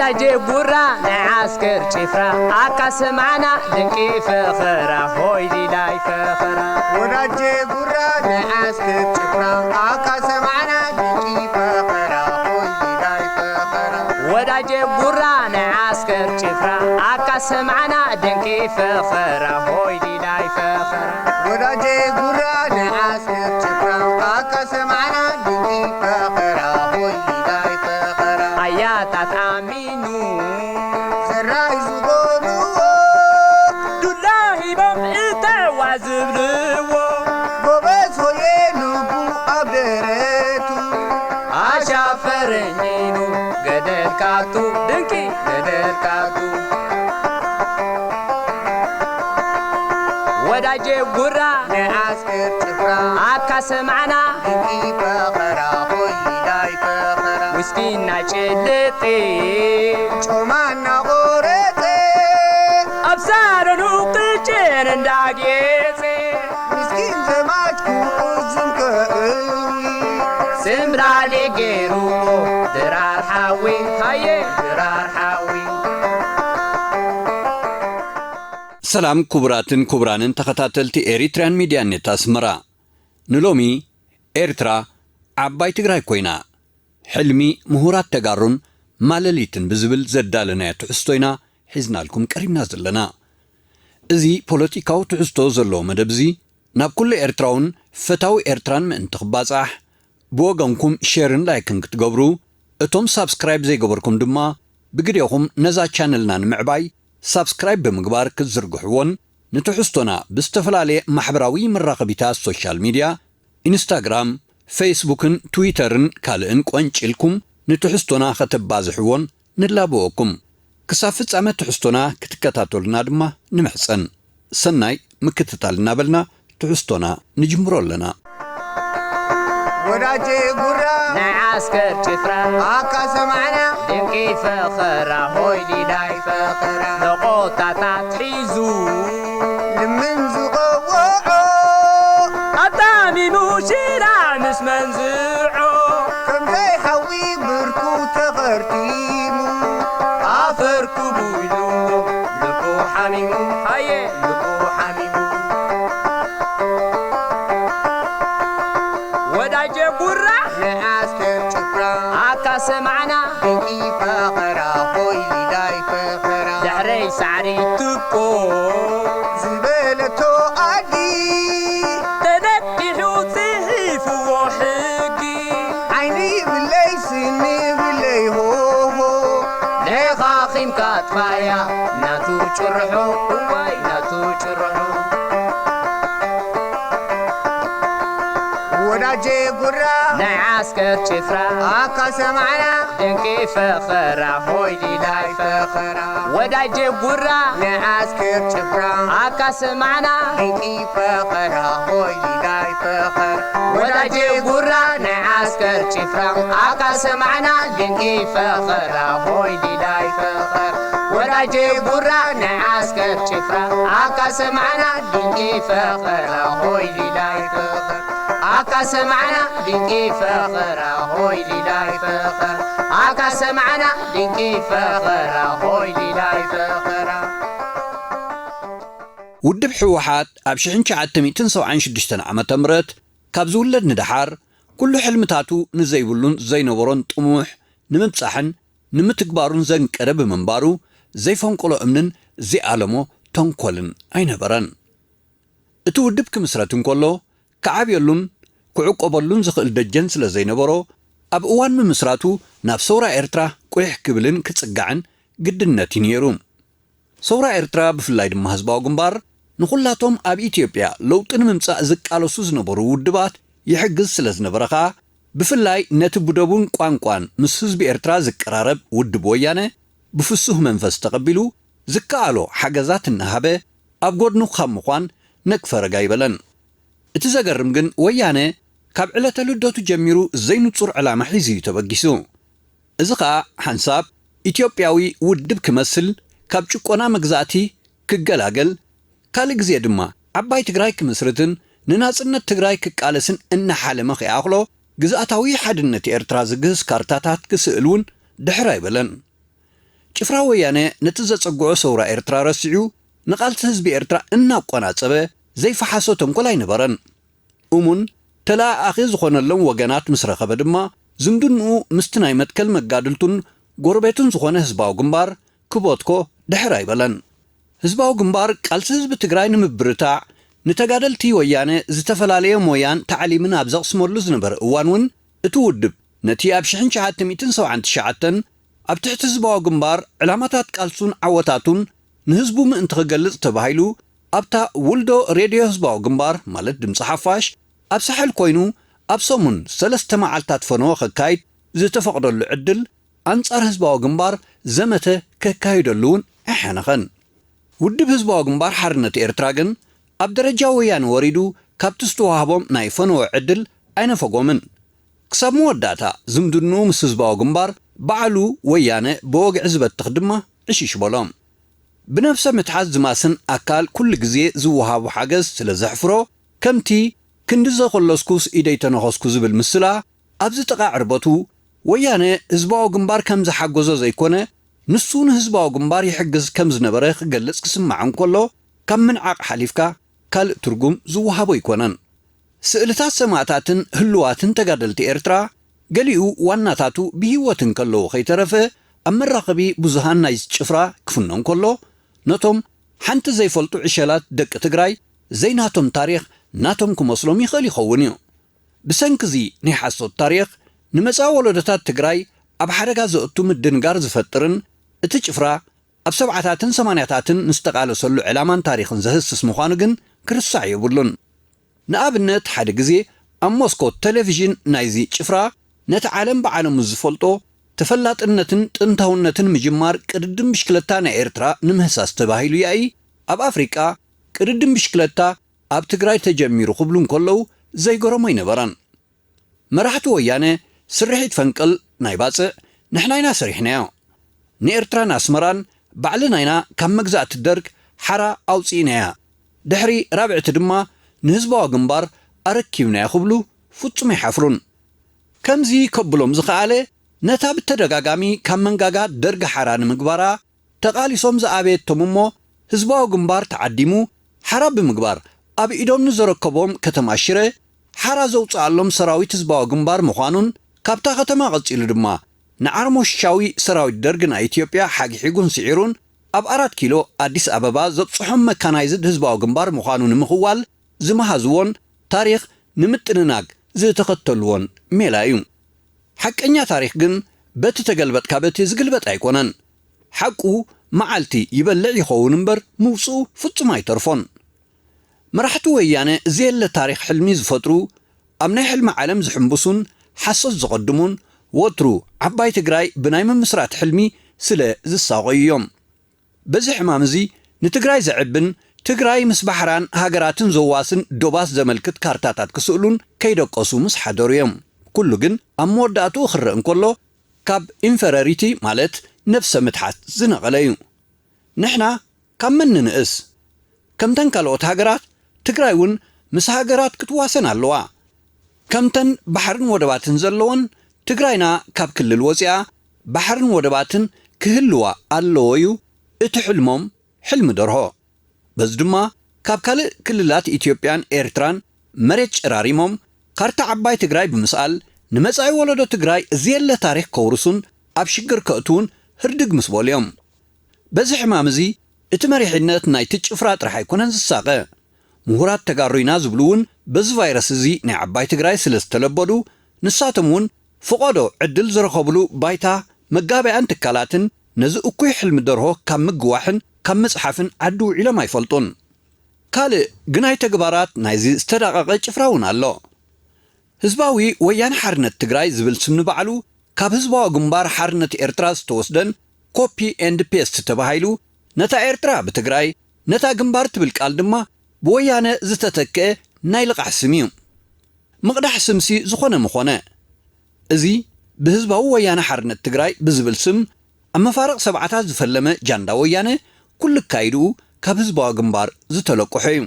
وداجي برا نعسكر شفرا عكاس معنا دنكي فخرا هوي دي لاي فخرا وداجي برا نعسكر شفرا عكاس معنا دنكي فخرا هوي دي لاي فخرا وداجي برا نعسكر شفرا عكاس معنا دنكي فخرا هوي دي لاي فخرا وداجي برا نعسكر شفرا عكاس معنا دنكي فخرا هوي دي لاي فخرا آياتات آمينو زراي زبونو دولاهي بم إتوازبلو بوبس هوينو بو أبدرتو أشافرنينو قدر كاتو دنكي قدر كاتو وداجي برا نعسكر شفرا عكاس معنا دنكي فخرا هوي دي لاي فخرا وسكينا جلتي شومانا غورتي أبصارنو قجر انداقيتي مسكين زماجكو أزم كأوي سمرالي غيرو درار حاوي هاي درار حاوي سلام كبراتن كبرانن تخطاتلتي إريتريان ميديا نت أسمرا نلومي إريترا عباي تقراي كوينا حلمي مهورات تقارن مالليتن بزبل زدالنا تحستوينا حزنا لكم كريمنا زلنا ازي بوليتيكاو تحستو زلو مدبزي ناب كل إريتراون فتاو إريتران من تخباصح بوغنكم شيرن لايكن كتقبرو اتوم سابسكرايب زي قبركم دما بقريوكم نزا چانلنا نمعباي سابسكرايب بمقبار كتزرقحوون نتحستونا بستفلالي محبراوي مراقبتا السوشيال ميديا انستغرام فيسبوكن تويترن كالئن قوانچلكم نتحستونا خطبازحوون نلابوكم كسافت عمت تحستونا كتكتاتولنا دما نمحسن سناي مكتتالنا بلنا تحستونا نجمرو لنا وداجي برا نعسكر شفرا عكاس معنا دنكي فخرا هوي دي لاي فخرا نقوطة تحيزو لمن زغوعو أطامي موشيرا مش منزوعو كم زي حوي بركو تغرتيمو عفركو بويلو لكو حميمو هاي لكو حميمو وداجي برا نعسكر شفرا عكاس معنا دنكي فخرا هوي دي لاي فخرا دحري سعري تبقو زبالتو أدي تنكحو تهيف وحقي عيني بلي سني بلي هو ليخا خيم كاتفايا ناتو تشرحو واي ناتو تشرحو وداجي برا نعسكر شفرا عكاس معنا دنكي فخرا هوي دي لاي فخرا وداجي برا نعسكر شفرا عكاس معنا دنكي فخرا هوي دي لاي فخرا وداجي برا نعسكر شفرا عكاس معنا دنكي فخرا هوي دي لاي فخرا وداجي برا نعسكر شفرا عكاس معنا دنكي فخرا هوي دي لاي فخرا عكاس معنا دنكي فخرا هوي دي لاي فخرا عكاس معنا دنكي فخرا هوي دي لاي فخرا ودب حوحات أبشحن شعاتميتن سوعان شدشتن عمة مرت كابزولد ندحار كل حلمتاتو نزيبولون زي نورون طموح نمبصحن نمتكبارون زن كرب منبارو زي فنقلو امنن زي عالمو تنقلن اين بران اتو ودب كمسراتن كولو كعابيلون كعقوبلون زخل دجن سلا زي نبرو اب اوان ممسراتو ناف سورا إرترا كويح كبلن كتصقعن قدنتين يروم سورا إرترا بفلاي دم هزباو قنبار نخلاتهم اب إثيوبيا لو تنممصا زقالوسو زنبرو ودبات يحجز سلا زنبرخا بفلاي نتبدبون قوانقوان مس حزب إرترا زقرارب ودب ويانه بفسوه منفس تقبلو زقالو حجزات النهبه اب قدنو خمخوان نكفر غايبلن اتزاقرم جن ويانه كاب علة لدوتو جميرو زينو تصور علامة حيزي تبقيسو ازقا حنساب إثيوبياوي ودب كمسل كاب چقونا مقزاتي كقلاقل كالك زيادما عباي تقراي كمسرتن نناصرنا تقراي كقالسن ان حالمه خياخلو غزاتاوي حدنت إرترا زغز كارتاتات كسئلون دحراي بلن ጭፍራ ወያነ ነቲ ዘጸጉዖ ሰውራ ኤርትራ ረሲዑ ንቓልቲ ህዝቢ ኤርትራ እናቆናጸበ ዘይፈሓሶ ተንኰል ኣይነበረን እሙን ተላኣኺ ዝኾነሎም ወገናት ምስ ረኸበ ድማ ዝምድንኡ ምስቲ ናይ መትከል መጋድልቱን ጎረቤቱን ዝኾነ ህዝባዊ ግንባር ክቦትኮ ድሕር ኣይበለን ህዝባዊ ግንባር ቃልሲ ህዝቢ ትግራይ ንምብርታዕ ንተጋደልቲ ወያነ ዝተፈላለየ ሞያን ተዓሊምን ኣብ ዘቕስመሉ ዝነበረ እዋን እውን እቲ ውድብ ነቲ ኣብ 1979 ኣብ ትሕቲ ህዝባዊ ግንባር ዕላማታት ቃልሱን ዓወታቱን ንህዝቡ ምእንቲ ክገልጽ ተባሂሉ ኣብታ ውልዶ ሬድዮ ህዝባዊ ግንባር ማለት ድምፂ ሓፋሽ ኣብ ሳሕል ኮይኑ ኣብ ሰሙን 3 መዓልታት ፈነወ ከካይድ ዝተፈቕደሉ ዕድል ኣንጻር ህዝባዊ ግንባር ዘመተ ከካይደሉ እውን ኣይሓነኸን ውድብ ህዝባዊ ግንባር ሓርነት ኤርትራ ግን ኣብ ደረጃ ወያነ ወሪዱ ካብቲ ዝተዋህቦም ናይ ፈነወ ዕድል ኣይነፈጎምን ክሳብ መወዳእታ ዝምድኑ ምስ ህዝባዊ ግንባር በዓሉ ወያነ ብወግዒ ዝበትኽ ድማ ዕሽሽ በሎም ብነፍሰ ምትሓዝ ዝማስን ኣካል ኩሉ ግዜ ዝወሃቡ ሓገዝ ስለ ዘሕፍሮ ከምቲ ክንዲ ዘኸለስኩስ ኢደይ ተነኸስኩ ዝብል ምስላ ኣብዚ ጥቓ ዕርበቱ ወያነ ህዝባዊ ግንባር ከም ዝሓገዞ ዘይኮነ ንሱ ንህዝባዊ ግንባር ይሕግዝ ከም ዝነበረ ክገልጽ ክስማዕ እንከሎ ካብ ምንዓቕ ሓሊፍካ ካልእ ትርጉም ዝወሃቦ ይኮነን ስእልታት ሰማዕታትን ህልዋትን ተጋደልቲ ኤርትራ ገሊኡ ዋናታቱ ብሂወት እንከለዉ ከይተረፈ ኣብ መራኸቢ ብዙሃን ናይ ጭፍራ ክፍኖ እንከሎ ነቶም ሓንቲ ዘይፈልጡ ዕሸላት ደቂ ትግራይ ዘይናቶም ታሪኽ ናቶም ክመስሎም ይኽእል ይኸውን እዩ ብሰንኪ ናይ ሓሶት ታሪኽ ንመጻኢ ወለዶታት ትግራይ ኣብ ሓደጋ ዘእቱ ምድንጋር ዝፈጥርን እቲ ጭፍራ ኣብ 70ታትን 80ታትን ንዝተቓለሰሉ ዕላማን ታሪኽን ዘህስስ ምዃኑ ግን ክርሳዕ የብሉን ንኣብነት ሓደ ግዜ ኣብ ሞስኮ ቴሌቪዥን ናይዚ ጭፍራ ነቲ ዓለም ብዓለሙ ዝፈልጦ ተፈላጥነትን ጥንታውነትን ምጅማር ቅድድም ብሽክለታ ናይ ኤርትራ ንምህሳስ ተባሂሉ ያኢ ኣብ ኣፍሪቃ ቅድድም ብሽክለታ ኣብ ትግራይ ተጀሚሩ ክብሉ እንከለዉ ዘይገረሞ ይነበረን መራሕቲ ወያነ ስርሒት ፈንቅል ናይ ባፅዕ ንሕናይና ሰሪሕናዮ ንኤርትራን ኣስመራን ባዕልናይና ካብ መግዛእቲ ደርግ ሓራ ኣውፂእናያ ድሕሪ ራብዕቲ ድማ ንህዝባዊ ግንባር ኣረኪብናያ ክብሉ ፍጹም ይሓፍሩን ከምዚ ከብሎም ዝኸኣለ ነታ ብተደጋጋሚ ካብ መንጋጋ ደርጊ ሓራ ንምግባራ ተቓሊሶም ዝኣበየቶም እሞ ህዝባዊ ግንባር ተዓዲሙ ሓራ ብምግባር ኣብ ኢዶም ንዘረከቦም ከተማ ሽረ ሓራ ዘውፅኣሎም ሰራዊት ህዝባዊ ግንባር ምዃኑን ካብታ ከተማ ቐፂሉ ድማ ንዓርሞሻዊ ሰራዊት ደርጊ ናይ ኢትዮጵያ ሓጊሒጉን ስዒሩን ኣብ 4 ኪሎ ኣዲስ ኣበባ ዘብፅሖም መካናይዝድ ህዝባዊ ግንባር ምዃኑ ንምኽዋል ዝመሃዝዎን ታሪኽ ንምጥንናግ ዝተኸተልዎን ሜላ እዩ ሓቀኛ ታሪኽ ግን በቲ ተገልበጥካ በቲ ዝግልበጥ ኣይኮነን ሓቁ መዓልቲ ይበልዕ ይኸውን እምበር ምውፅኡ ፍጹም ኣይተርፎን መራሕቲ ወያነ ዘየለ ታሪኽ ሕልሚ ዝፈጥሩ ኣብ ናይ ሕልሚ ዓለም ዝሕምብሱን ሓሶት ዝቐድሙን ወትሩ ዓባይ ትግራይ ብናይ ምምስራት ሕልሚ ስለ ዝሳቐዩ እዮም በዚ ሕማም እዚ ንትግራይ ዘዕብን ትግራይ ምስ ባሕራን ሃገራትን ዘዋስን ዶባስ ዘመልክት ካርታታት ክስእሉን ከይደቀሱ ምስ ሓደሩ እዮም ኩሉ ግን ኣብ መወዳእቱ ክርእ እንከሎ ካብ ኢንፌሪዮሪቲ ማለት ነፍሰ ምትሓት ዝነቐለ እዩ ንሕና ካብ መን ንንእስ ከምተን ካልኦት ሃገራት ትግራይ እውን ምስ ሃገራት ክትዋሰን ኣለዋ ከምተን ባሕርን ወደባትን ዘለዎን ትግራይና ካብ ክልል ወፂኣ ባሕርን ወደባትን ክህልዋ ኣለዎ እዩ እቲ ሕልሞም ሕልሚ ደርሆ በዚ ድማ ካብ ካልእ ክልላት ኢትዮጵያን ኤርትራን መሬት ጨራሪሞም ካርታ ዓባይ ትግራይ ብምስኣል ንመጻኢ ወለዶ ትግራይ ዘየለ ታሪኽ ከውርሱን ኣብ ሽግር ከእትውን ህርድግ ምስ በሉ እዮም በዚ ሕማም እዚ እቲ መሪሕነት ናይቲ ጭፍራ ጥራሕ ኣይኮነን ዝሳቐ ምሁራት ተጋሩ ኢና ዝብሉ እውን በዚ ቫይረስ እዚ ናይ ዓባይ ትግራይ ስለ ዝተለበዱ ንሳቶም እውን ፍቆዶ ዕድል ዝረኸብሉ ባይታ መጋበያን ትካላትን ነዚ እኩይ ሕልሚ ደርሆ ካብ ምግዋሕን ካብ መጽሓፍን ዓዲ ውዒሎም ኣይፈልጡን ካልእ ግናይ ተግባራት ናይዚ ዝተዳቐቐ ጭፍራ እውን ኣሎ ህዝባዊ ወያነ ሓርነት ትግራይ ዝብል ስም ንባዕሉ ካብ ህዝባዊ ግንባር ሓርነት ኤርትራ ዝተወስደን ኮፒ ኤንድ ፔስት ተባሂሉ ነታ ኤርትራ ብትግራይ ነታ ግንባር ትብል ቃል ድማ ብወያነ ዝተተክአ ናይ ልቓሕ ስም እዩ ምቕዳሕ ስምሲ ዝኾነ ምኾነ እዚ ብህዝባዊ ወያነ ሓርነት ትግራይ ብዝብል ስም ኣብ መፋርቕ ሰብዓታት ዝፈለመ ጃንዳ ወያነ ኩሉ ካይድኡ ካብ ህዝባዊ ግንባር ዝተለቆሐ እዩ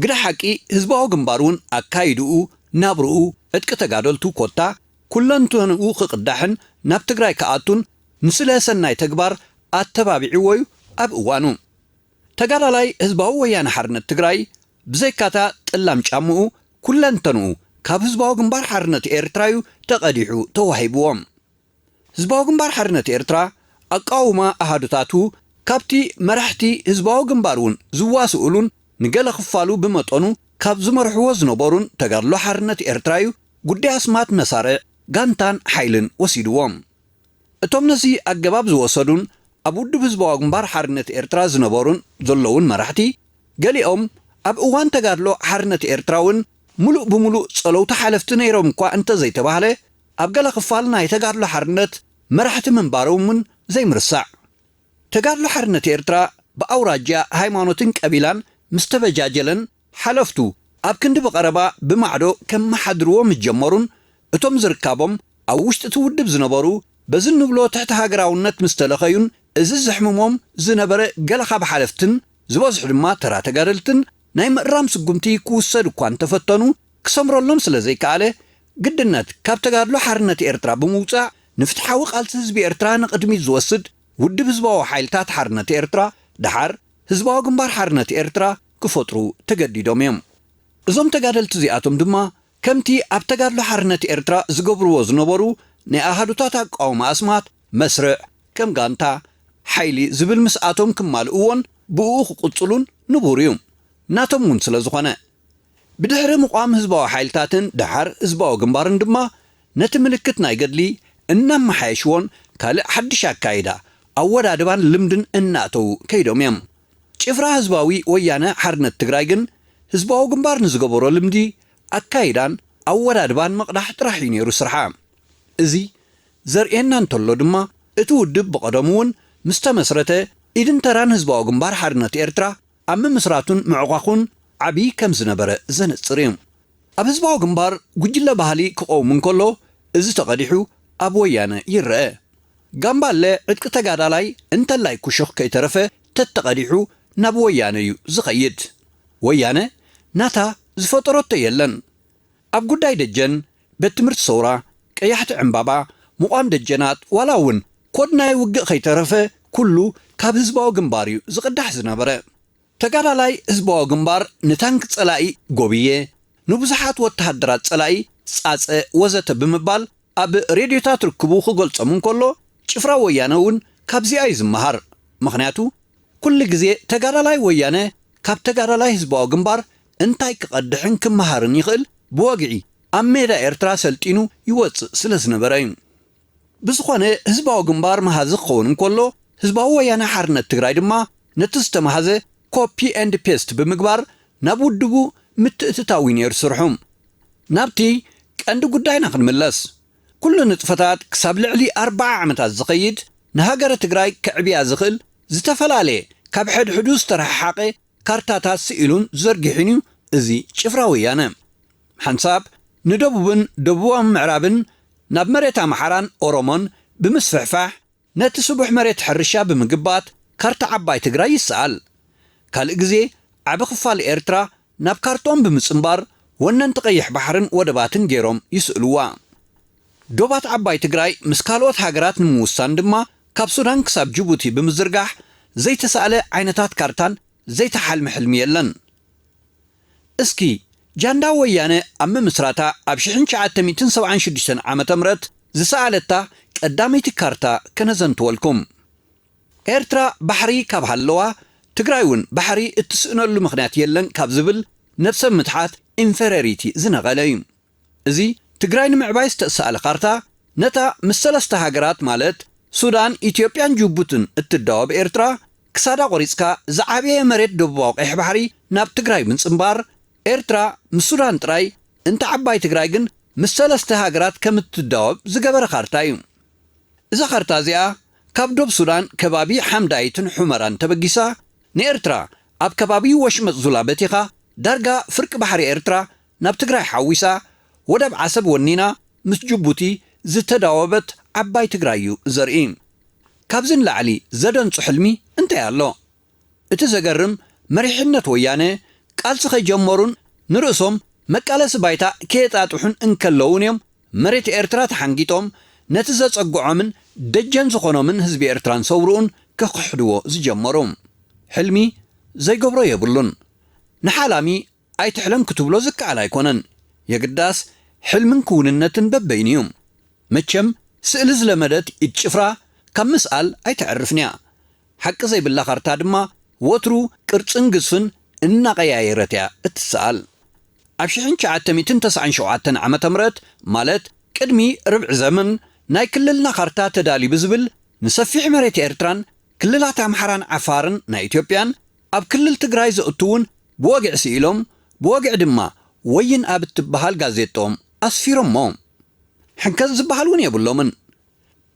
ግዳ ሓቂ ህዝባዊ ግንባር እውን ኣካይድኡ ናብርኡ ዕጥቂ ተጋደልቱ ኮታ ኩለንተንኡ ክቕዳሕን ናብ ትግራይ ከኣቱን ንስለ ሰናይ ተግባር ኣተባቢዕዎዩ ኣብ እዋኑ ተጋዳላይ ህዝባዊ ወያነ ሓርነት ትግራይ ብዘይካታ ጥላም ጫምኡ ኩለንተንኡ ካብ ህዝባዊ ግንባር ሓርነት ኤርትራዩ ተቐዲሑ ተዋሂብዎም ህዝባዊ ግንባር ሓርነት ኤርትራ ኣቃውማ ኣሃዱታቱ ካብቲ መራሕቲ ህዝባዊ ግንባር እውን ዝዋስኡሉን ንገለ ክፋሉ ብመጠኑ ካብ ዝመርሕዎ ዝነበሩን ተጋድሎ ሓርነት ኤርትራዩ ጉዳይ ኣስማት መሳርዕ ጋንታን ሓይልን ወሲድዎም እቶም ነዚ ኣገባብ ዝወሰዱን ኣብ ውድብ ህዝባዊ ግንባር ሓርነት ኤርትራ ዝነበሩን ዘለውን መራሕቲ ገሊኦም ኣብ እዋን ተጋድሎ ሓርነት ኤርትራውን ሙሉእ ብሙሉእ ጸለውቲ ሓለፍቲ ነይሮም እኳ እንተዘይተባህለ ኣብ ገለ ክፋል ናይ ተጋድሎ ሓርነት መራሕቲ ምንባሮምን ዘይምርሳዕ ተጋድሎ ሓርነት ኤርትራ ብኣውራጃ ሃይማኖትን ቀቢላን ምስተበጃጀለን ሓለፍቱ ኣብ ክንዲ በቐረባ ብማዕዶ ከም መሓድርዎ ምጀመሩን እቶም ዝርካቦም ኣብ ውሽጢ ትውድብ ዝነበሩ በዝንብሎ ትሕቲ ሃገራውነት ምስተለኸዩን እዚ ዝሕምሞም ዝነበረ ገለ ካብ ሓለፍትን ዝበዝሑ ድማ ተራ ተጋደልትን ናይ ምእራም ስጉምቲ ክውሰድ እኳ እንተፈተኑ ክሰምረሎም ስለ ዘይከኣለ ግድነት ካብ ተጋድሎ ሓርነት ኤርትራ ብምውፃእ ንፍትሓዊ ቃልሲ ህዝቢ ኤርትራ ንቕድሚት ዝወስድ ውድብ ህዝባዊ ሓይልታት ሓርነት ኤርትራ ድሓር ህዝባዊ ግንባር ሓርነት ኤርትራ ክፈጥሩ ተገዲዶም እዮም እዞም ተጋደልቲ እዚኣቶም ድማ ከምቲ ኣብ ተጋድሎ ሓርነት ኤርትራ ዝገብርዎ ዝነበሩ ናይ ኣሃዱታት ኣቃውማ ኣስማት መስርዕ ከም ጋንታ ሓይሊ ዝብል ምስኣቶም ክማልእዎን ብኡ ክቕፅሉን ንቡር እዩ ናቶም እውን ስለ ዝኾነ ብድሕሪ ምቋም ህዝባዊ ሓይልታትን ድሓር ህዝባዊ ግንባርን ድማ ነቲ ምልክት ናይ ገድሊ እናመሓየሽዎን ካልእ ሓድሽ ኣካይዳ ኣወዳድባን ልምድን እናእተው ከይዶም እዮም ጭፍራ ህዝባዊ ወያነ ሓርነት ትግራይ ግን ህዝባዊ ግንባር ንዝገበሮ ልምዲ ኣካይዳን ኣወዳድባን መቕዳሕ ጥራሕ እዩ ነይሩ ስርሓ እዚ ዘርኤና እንተሎ ድማ እቲ ውድብ ብቐደሙ እውን ምስተመስረተ ኢድን ተራን ህዝባዊ ግንባር ሓርነት ኤርትራ ኣብ ምምስራቱን ምዕቋኹን ዓብዪ ከም ዝነበረ ዘነፅር እዩ ኣብ ህዝባዊ ግንባር ጉጅለ ባህሊ ክቐውም እንከሎ እዚ ተቐዲሑ ኣብ ወያነ ይርአ ጋምባለ ዕጥቂ ተጋዳላይ እንተላይ ኩሹኽ ከይተረፈ ተተቐዲሑ ናብ ወያነ እዩ ዝኸይድ ወያነ ናታ ዝፈጠረቶ የለን ኣብ ጉዳይ ደጀን ቤት ትምህርቲ ሰውራ ቀያሕቲ ዕምባባ ምቋም ደጀናት ዋላ እውን ኮድ ናይ ውግእ ከይተረፈ ኩሉ ካብ ህዝባዊ ግንባር እዩ ዝቕዳሕ ዝነበረ ተጋዳላይ ህዝባዊ ግንባር ንታንክ ጸላኢ ጎብየ ንብዙሓት ወተሃደራት ጸላኢ ጻጸ ወዘተ ብምባል ኣብ ሬድዮታት ርክቡ ክገልጾም እንከሎ ጭፍራ ወያነ እውን ካብዚኣ እዩ ዝመሃር ምኽንያቱ ኩሉ ግዜ ተጋዳላይ ወያነ ካብ ተጋዳላይ ህዝባዊ ግንባር እንታይ ክቐድሕን ክመሃርን ይኽእል ብወግዒ ኣብ ሜዳ ኤርትራ ሰልጢኑ ይወፅእ ስለ ዝነበረ እዩ ብዝኾነ ህዝባዊ ግንባር መሃዚ ክኸውን እንከሎ ህዝባዊ ወያነ ሓርነት ትግራይ ድማ ነቲ ዝተመሃዘ ኮፒ ኤንድ ፔስት ብምግባር ናብ ውድቡ ምትእትታዊ ነይሩ ስርሑ ናብቲ ቀንዲ ጉዳይና ክንምለስ ኩሉ ንጥፈታት ክሳብ ልዕሊ 40 ዓመታት ዝኸይድ ንሃገረ ትግራይ ክዕብያ ዝኽእል ዝተፈላለየ ካብ ሕድሕዱ ዝተረሓሓቐ ካርታታት ስኢሉን ዘርጊሑን እዩ እዚ ጭፍራ ወያነ ሓንሳብ ንደቡብን ደቡባዊ ምዕራብን ናብ መሬት ኣምሓራን ኦሮሞን ብምስፍሕፋሕ ነቲ ስቡሕ መሬት ሕርሻ ብምግባት ካርታ ዓባይ ትግራይ ይሰኣል ካልእ ግዜ ዓብ ክፋል ኤርትራ ናብ ካርቶን ብምጽምባር ወነንቲ ቀይሕ ባሕርን ወደባትን ገይሮም ይስእልዋ ዶባት ዓባይ ትግራይ ምስ ካልኦት ሃገራት ንምውሳን ድማ ካብ ሱዳን ክሳብ ጅቡቲ ብምዝርጋሕ ዘይተሳእለ ዓይነታት ካርታን ዘይተሓልሚ ሕልሚ የለን እስኪ ጃንዳ ወያነ ኣብ ምምስራታ ኣብ 1976 ዓመተ ምህረት ዝሰኣለታ ቀዳመይቲ ካርታ ከነዘንትወልኩም ኤርትራ ባሕሪ ካብ ሃለዋ ትግራይ እውን ባሕሪ እትስእነሉ ምኽንያት የለን ካብ ዝብል ነብሰብ ምትሓት ኢንፌሪዮሪቲ ዝነቐለ እዩ እዚ ትግራይ ንምዕባይ ዝተሰኣለ ካርታ ነታ ምስ ሰለስተ ሃገራት ማለት ሱዳን ኢትዮጵያን ጅቡትን እትዳወብ ኤርትራ ክሳዳ ቆሪፅካ ዝዓበየ መሬት ደቡባዊ ቀይሕ ባሕሪ ናብ ትግራይ ምንጽምባር ኤርትራ ምስ ሱዳን ጥራይ እንተ ዓባይ ትግራይ ግን ምስ ሰለስተ ሃገራት ከም እትዳወብ ዝገበረ ካርታ እዩ እዛ ካርታ እዚኣ ካብ ዶብ ሱዳን ከባቢ ሓምዳይትን ሑመራን ተበጊሳ ንኤርትራ ኣብ ከባቢ ወሽመጥ ዙላ በቲኻ ዳርጋ ፍርቂ ባሕሪ ኤርትራ ናብ ትግራይ ሓዊሳ ወደብ ዓሰብ ወኒና ምስ ጅቡቲ ዝተዳወበት ዓባይ ትግራይ እዩ ዘርኢ ካብዚ ንላዕሊ ዘደንጹ ሕልሚ እንታይ ኣሎ እቲ ዘገርም መሪሕነት ወያነ ቃልሲ ከይጀመሩን ንርእሶም መቃለሲ ባይታ ከየጣጥሑን እንከለውን እዮም መሬት ኤርትራ ተሓንጊጦም نتزا تصقعومن دجن زخونومن حزب إرتران صورون كخحدو زجمروم حلمي زي قبرو يبلون نحالامي أي تحلم كتبلو زك على يكونن يقداس حلمن كوننتن ببينيوم متشم سئل زلمدت إتشفرا كم مسأل أي تعرفنيا حق زي بالله خرطا دما وترو قرصن قصفن إنا غيايرتيا اتسأل أبشحن شعاتميتن 99 عامة مرت مالت قدمي ربع زمن ناي كللنا خرطا تدالي بزبل نسفيح مريت إرتران كللات أمحران عفارن نا إثيوبيان أب كلل تقراي زقتون بوقع سئلهم بوقع دما وين أب تبهال غازيتهم أسفيرهم موم حنكز زبهالون يبلومن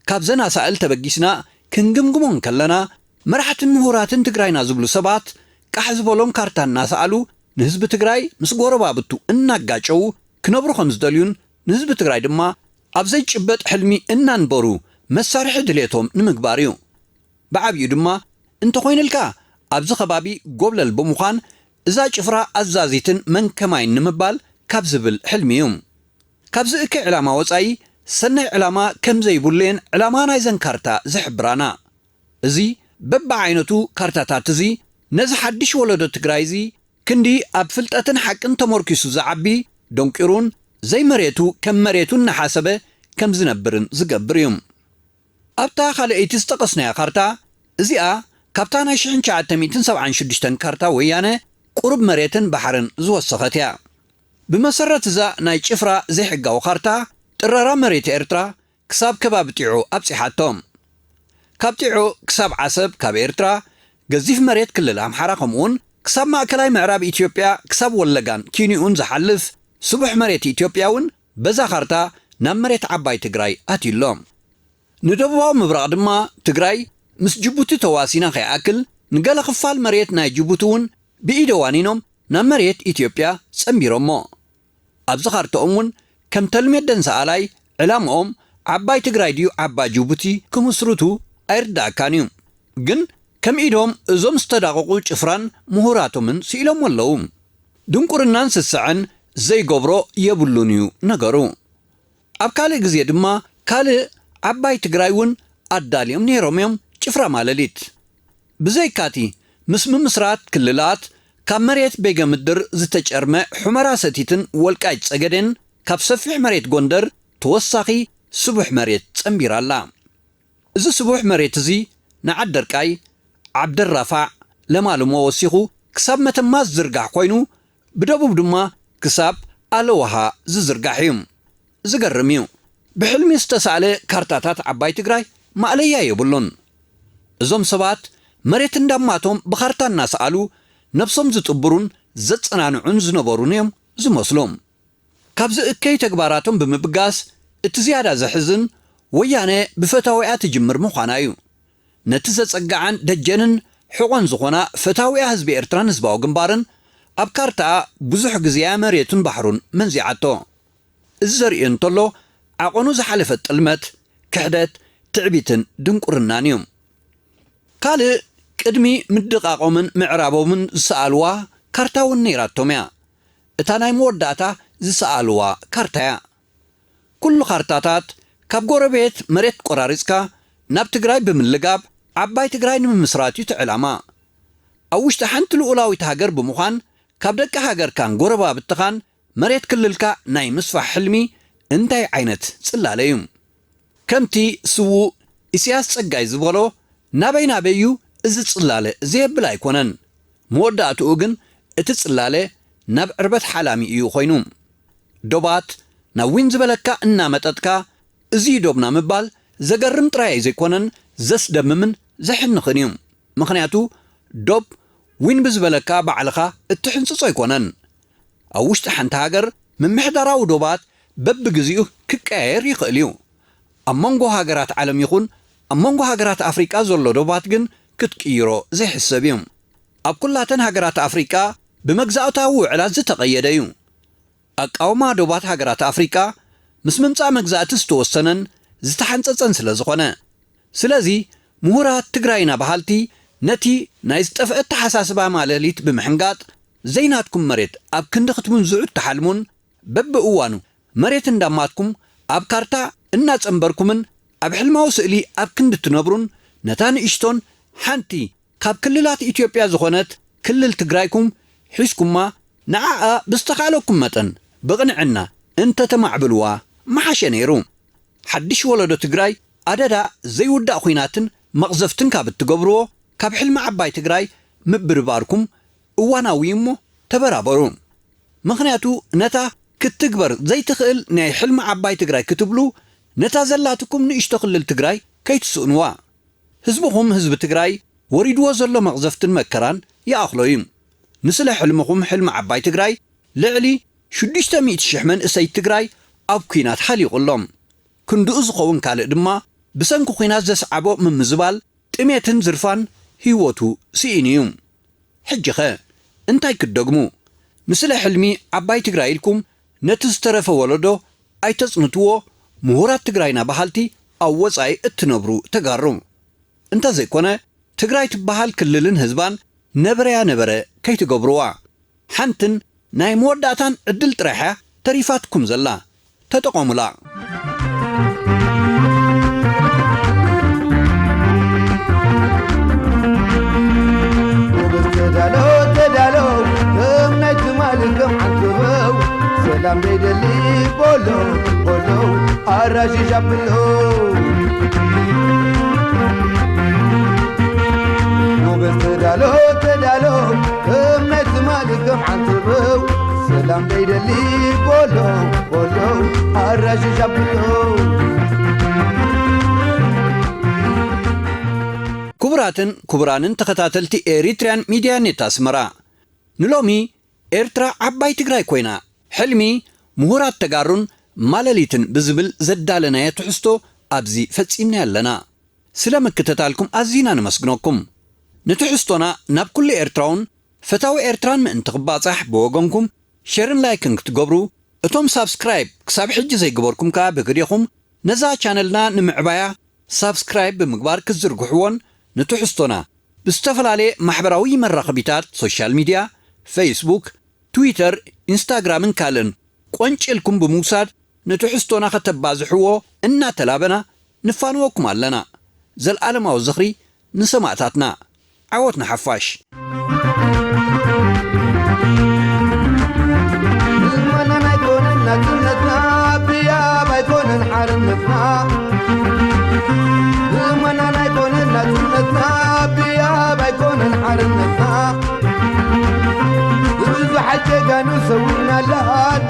كابزنا سأل تبقيسنا كنقمقمون كلنا مرحة المهوراتن تقراينا زبلو سبات كحزبولهم كارتان سألو نهزب تقراي مسقورو بابتو اناقاچو كنبرو خمز دليون نهزب تقراي دما أبزي جبت حلمي إنان برو مسارح دليتهم نمقباريو بعبيو دما انتو خوين الكا أبزي خبابي قبل البمخان إذا جفرا أزازيتن من كماين نمبال كابزبل حلميوم كابز إكي علامة وصاي سنة علامة كم زي بولين علامة نايزن كارتا زحبرانا إزي ببا عينتو كارتا تزي نز حدش ولدو تقرايزي كندي أبفلتاتن حقن تموركيسو زعبي دونكيرون زي مريتو كم مريتو نحاسبه كم زنبرن زقبريوم أبتا خالقيتي استقصنا يا كارتا إزيا كابتانا شحن شعاتميتن 76 كارتا ويانا قرب مريتن بحرن زو الصفتيا بمسرة زا ناي شفرا زي حقا وخارتا ترارا مريت إرترا كساب كباب تيعو أبسي حاتوم كاب تيعو كساب عصب كاب إرترا قزيف مريت كل الأمحارا قمون كساب مأكلاي معراب إثيوبيا كساب ولغان كينيون زحلف صبح مريت إثيوبياون بزا خارتا نام مريت عباي تقراي آتي اللوم ندبوا مبراق دما تقراي مس جبوتي تواسينا خي أكل نقال خفال مريت ناي جبوتون بإيدوانينهم نام مريت إثيوبيا سنبيرو مو أبزخار تأمون كم تلميد دن سألاي علامهم عباي تقراي ديو عبا جبوتي كمسروتو أيردا كانيوم جن كم إيدهم زوم استداقوقو جفران مهوراتو من سيلهم واللوم دنكورنان سسعن زي قبرو يبولونيو نقرو أبكالي قزيد ما كالي عباي تقرايون أداليوم نيروميوم جفرا مالاليت بزي كاتي مسم مسرات كللات كاب مريت بيغا مدر زتج أرمى حمرا ستيتن والكاج سجدن كاب سفح مريت غندر توساقي سبح مريت سنبير الله إذا سبح مريت زي نعدر كاي عبد الرافع لما لما وسيخو كساب متماز زرقع قوينو بدابو بدما كساب ألوها زرقعيم زقرميو بحلمي استسالي كارتاتات عباي تقراي ما عليا يبولون زوم سبات مريت انداماتهم بخارتان ناس قالو نفسهم زتقبرون زتصنعنعون زنبرونيهم زمسلوم كابز اكي تكباراتهم بمبقاس اتزيادة زحزن وياني بفتاويات جمر مخانايو نتزا تصقعان دجنن حقوان زخونا فتاوي حزب إرتران زباو جنبارن أبكارتا بزح جزيا مريتون بحرون منزعاتو الزرئين طلو عقونو زحالفت المت كحدت تعبيتن دنقرنانيوم قال قدمي مدقاقو من معرابو من زسألوا كارتاون نيراتوميا اتاناي موداتا زسألوا كارتايا كل خارتاتات كاب غوربيت مريت قراريسكا ناب تقراي بملقاب عباي تقراي نمسراتيو تعلاما أوش تحنت الأولاوي تهاجر بمخان كابدك هاجر كان غوربا بتخان مريت كللكا ناي مصفح حلمي انتاي عينت صلاليوم كمتي سو إسياس صقاي زبغلو نابيو إزي تصلالي زي بلا يكونن موداتو اوغن اتتصلالي ناب عربت حلامي ايو خوينوم دوبات ناوين زبلكا انا متتكا ازي دوبنا مبال زقرم تراي زي كونن زس دممن زحن خنيوم مخنياتو دوب وين بزبلكا بعلخا اتحنصصو يكونن أوش تحنت هاجر من محدراو دوبات بب جزيو ككاير يخليو أمانغو هاجرات عالم يخون أمانغو هاجرات أفريقيا زولو دوبات جن كتكيرو زي حسابيهم أب كلاتن هاجرات أفريقيا بمجزاوتاو علاز تقيديو أقاوما دوبات هاجرات أفريقيا مسممصا مجزاتس توسنن زتحنصصن سلازخونه سلازي مهورات تግራይና ባህልቲ ነቲ ናይ ዝጠፍአ ተሓሳስባ ማለሊት ብምሕንጋጥ ዘይናትኩም መሬት ኣብ ክንዲ ክትሙን ዝዑት ተሓልሙን በብእዋኑ መሬት እንዳማትኩም ኣብ ካርታ እናጸምበርኩምን ኣብ ሕልማዊ ስእሊ ኣብ ክንዲ ትነብሩን ነታ ንእሽቶን ሓንቲ ካብ ክልላት ኢትዮጵያ ዝኾነት ክልል ትግራይኩም ሒዝኩማ ንዓኣ ብዝተኻለኩም መጠን ብቕንዕና እንተተማዕብልዋ መሓሸ ነይሩ። ሓድሽ ወለዶ ትግራይ ኣደዳ ዘይውዳእ ኹይናትን መቕዘፍትን ካብ እትገብርዎ ካብ ሕልሚ ዓባይ ትግራይ ምብርባርኩም እዋናዊ እሞ ተበራበሩ። ምኽንያቱ ነታ ክትግበር ዘይትኽእል ናይ ሕልሚ ዓባይ ትግራይ ክትብሉ ነታ ዘላትኩም ንእሽቶ ክልል ትግራይ ከይትስእንዋ። ህዝብኹም ህዝቢ ትግራይ ወሪድዎ ዘሎ መቕዘፍትን መከራን ይኣኽሎ እዩ። ንስለ ሕልምኹም ሕልሚ ዓባይ ትግራይ ልዕሊ 600,000 መንእሰይ ትግራይ ኣብ ኩናት ሓሊቑሎም። ክንድኡ ዝኸውን ካልእ ድማ ብሰንኪ ኩናት ዘስዓቦ ምምዝባል ጥሜትን ዝርፋን ህይወቱ ስኢን እዩ። ሕጂ ኸ እንታይ ክትደግሙ? ንስለ ሕልሚ ዓባይ ትግራይ ኢልኩም ነቲ ዝተረፈ ወለዶ ኣይተጽንትዎ ምሁራት ትግራይና ባህልቲ ኣብ ወጻኢ እትነብሩ ተጋሩ። እንተዘይኮነ ትግራይ ትበሃል ክልልን ህዝባን ነበረያ ነበረ ከይትገብርዋ። ሓንትን ናይ መወዳእታን ዕድል ጥራሕያ ተሪፋትኩም ዘላ ተጠቐሙላ። ተዳሎ እምናይ ትማልከም ዓንትበው ሰላም ደይደሊ ቦሎ ቦሎ ኣራሽሽ ኣብሎ ተዳሎ እምናይ ትማልከም ዓንትበው ሰላም ደይደሊ ቦሎ ቦሎ ኣራሽሽ ኣብሎ። ክቡራትን ክቡራንን ተኸታተልቲ ኤሪትርያን ሚድያ ኔት ኣስመራ ንሎሚ ኤርትራ ዓባይ ትግራይ ኮይና ሕልሚ ምሁራት ተጋሩን ማለሊትን ብዝብል ዘዳለናየ ትሕዝቶ ኣብዚ ፈጺምና ኣለና። ስለ ምክትታልኩም ኣዝና ንመስግነኩም። ንትሕዝቶና ናብ ኩሉ ኤርትራውን ፈታዊ ኤርትራን ምእንቲ ክባጻሕ ብወገንኩም ሼርን ላይክን ክትገብሩ እቶም ሳብስክራይብ ክሳብ ሕጂ ዘይግበርኩም ከዓ ብግዲኹም ነዛ ቻነልና ንምዕባያ ሳብስክራይብ ብምግባር ክትዝርግሕዎን ንትሕዝቶና ብዝተፈላለየ ማሕበራዊ መራኸቢታት ሶሻል ሚድያ ፌስቡክ፣ ትዊተር፣ ኢንስታግራምን ካልእን ቆንጭልኩም ብምውሳድ ንትሕዝቶና ከተባዝሕዎ እናተላበና ንፋንወኩም ኣለና። ዘለዓለማዊ ዝኽሪ ንሰማዕታትና ዓወትና ሓፋሽ ዝመናና ይኮነን ናጽነትና ብያ ባይኮነን ሓርነትና ዝመናና ይኮነን ናጽነትና ብያ ባይኮነን ሓርነትና ብዙሓት ጀጋኑ ሰዊና ኣላ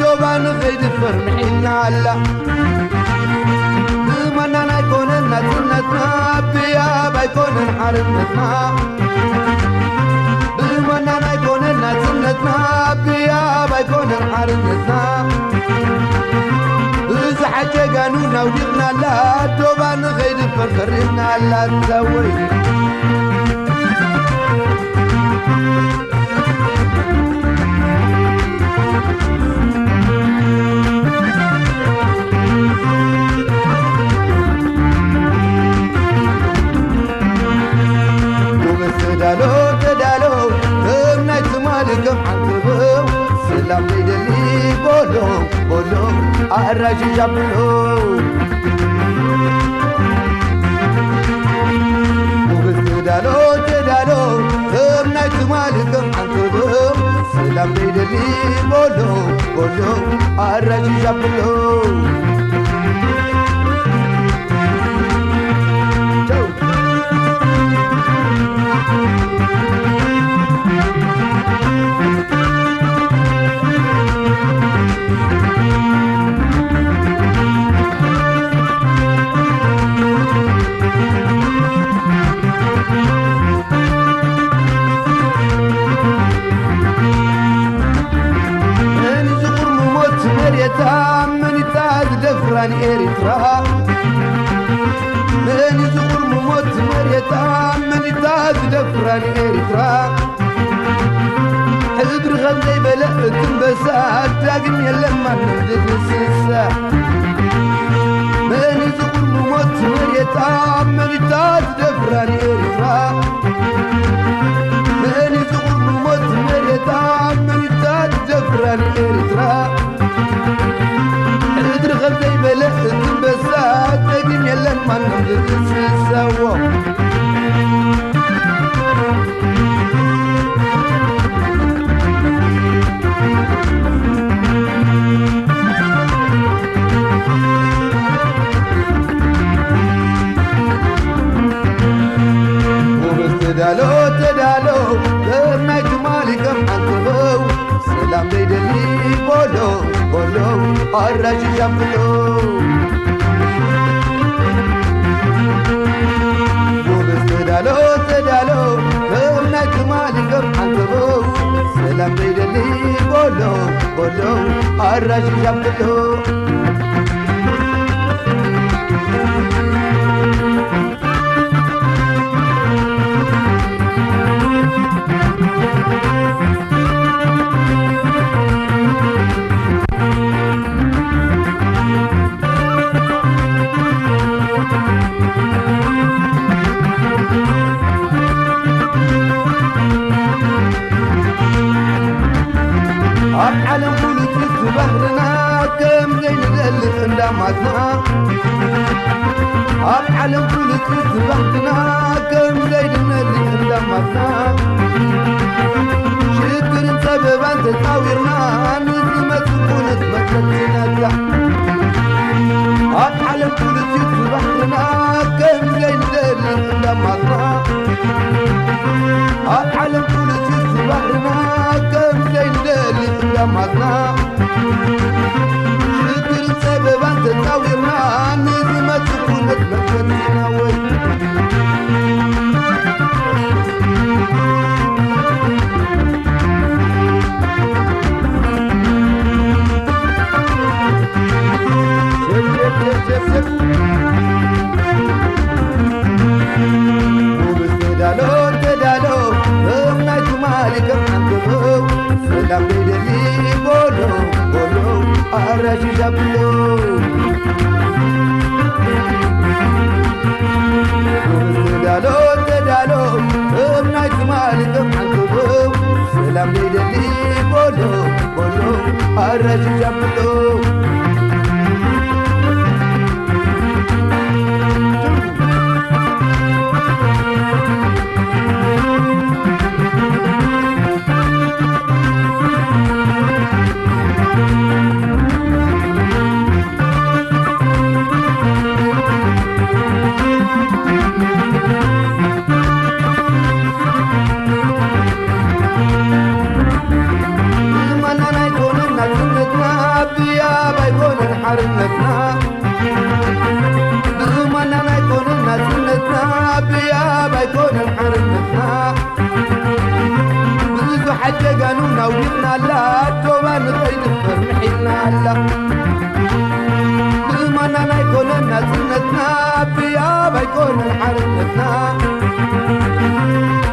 ዶባ ንኸይድፈር ምሒልና ኣላ ዝመናና ይኮነን ናጽነትና ብያ ባይኮነን ሓርነትና ዝመናና ይኮነን ናጽነትና ብያ ባይኮነን ሓርነትና ብዙሓት ጀጋኑ ናውዲቕና ኣላ ዶባ ንኸይድፈር ከሪብና ኣላ ትዛወይ ተዳሎ እምናይ ትማልከም ዓንትበው ሰላም ደይደሊ ቦሎ ቦሎ ኣራሽሽ ኣብሎ ተዳሎ እምናይ ትማልከም ዓንትበው ሰላም ደይደሊ ቦሎ ቦሎ ኣራሽሽ ኣብሎ من إريترا من يزور موت مريتا من يتاز دفران إريترا حذر غزي بلأت بسات تاقني لما نبدت السلسة من يزور موت مريتا من يتاز دفران إريترا من يزور موت مريتا من يتاز دفران إريترا حذر غزي بلأت بسات الرش جنبلو وبس تدالو بمنك مالكم عنكبو سلام بيدلي بولو الرش جنبلو عالم كله في بحرنا كم زين دلف انداماتنا عالم كله في بحرنا كم زين دلف انداماتنا شكر سبب انت تاويرنا نزمت كونت مكتنا عالم كله في بحرنا كم زين دلف انداماتنا عالم كله في بحرنا كم زين دلف انداماتنا شكر سبب انت تاويرنا نزمت كونت مكتنا وي تدالو بمنك مالكم عنكبو سلام بيدلي بولو الرش جنبلو تدالو بمنك مالكم عنكبو سلام بيدلي بولو الرش جنبلو حرنتنا بزماننا يكون الناس سنتنا بيا بيكون حرنتنا بزو حتى قانونا ولدنا لا توبان غير فرحنا لا بزماننا يكون الناس سنتنا بيا بيكون حرنتنا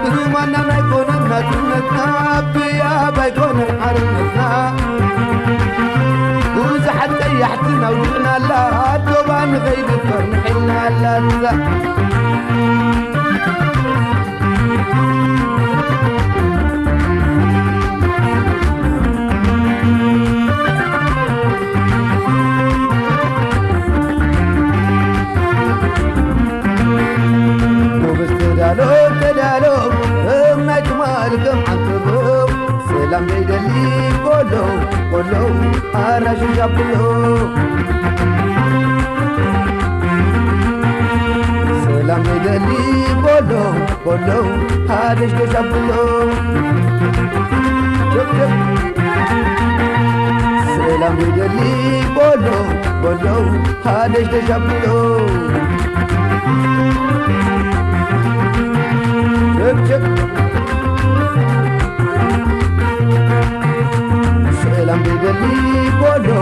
بزماننا يكون الناس سنتنا بيا بيكون حرنتنا حتى يحتنا ولدنا لا دوبان غير فرحنا لا وبس تدالو امك مالكم عنكبو سلام بيدلي بولو الرش جنبلو سلام بيدلي بولو الرش جنبلو سلام بيدلي بولو الرش جنبلو سلام بيدلي بولو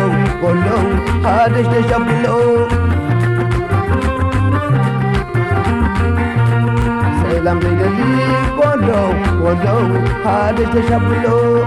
الرش جنبلو سلام بيدلي بولو الرش جنبلو